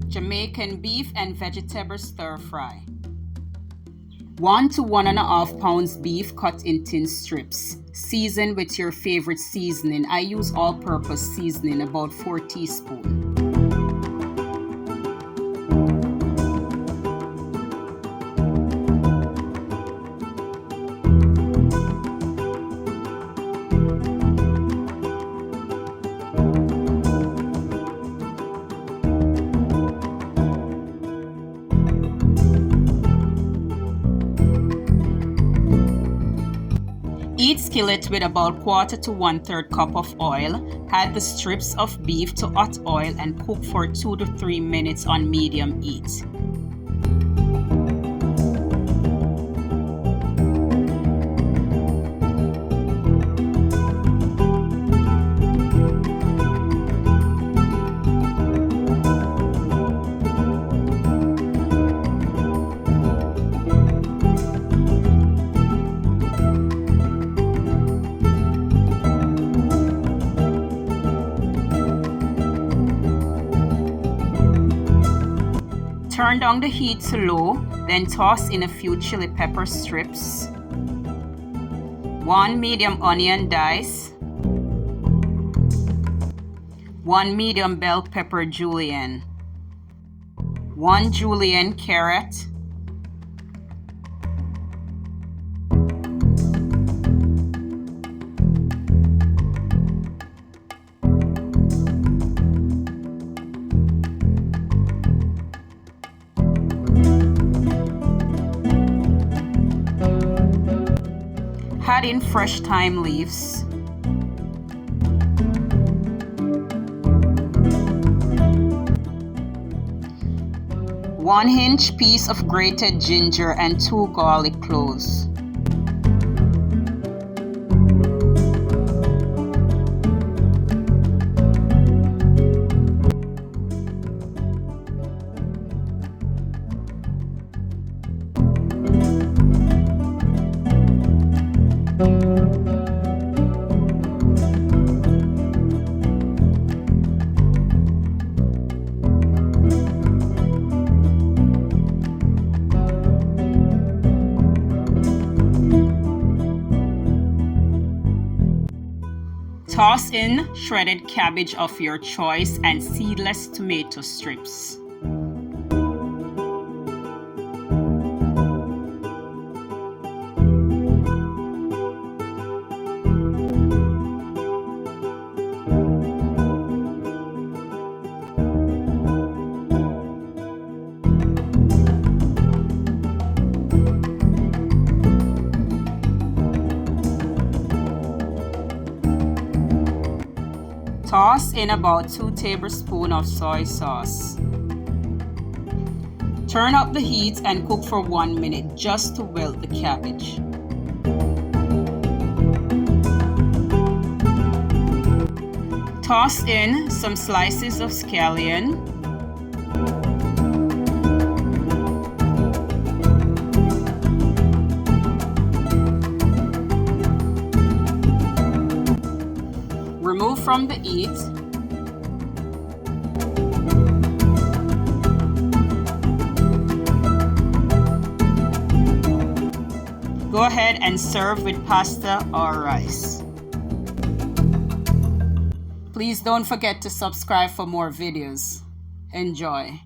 Jamaican beef and vegetable stir fry. 1 to 1.5 pounds beef cut in thin strips. Season with your favorite seasoning. I use all-purpose seasoning, about 4 teaspoons. Heat skillet with about 1/4 to 1/3 cup of oil. Add the strips of beef to hot oil and cook for 2 to 3 minutes on medium heat. Turn down the heat to low, then toss in a few chili pepper strips, 1 medium onion dice, 1 medium bell pepper julienne, 1 julienne carrot, add in fresh thyme leaves, one-inch piece of grated ginger and 2 garlic cloves. Toss in shredded cabbage of your choice and seedless tomato strips. Toss in about 2 tablespoons of soy sauce. Turn up the heat and cook for 1 minute just to wilt the cabbage. Toss in some slices of scallion, remove from the heat, go ahead and serve with pasta or rice. Please don't forget to subscribe for more videos. Enjoy.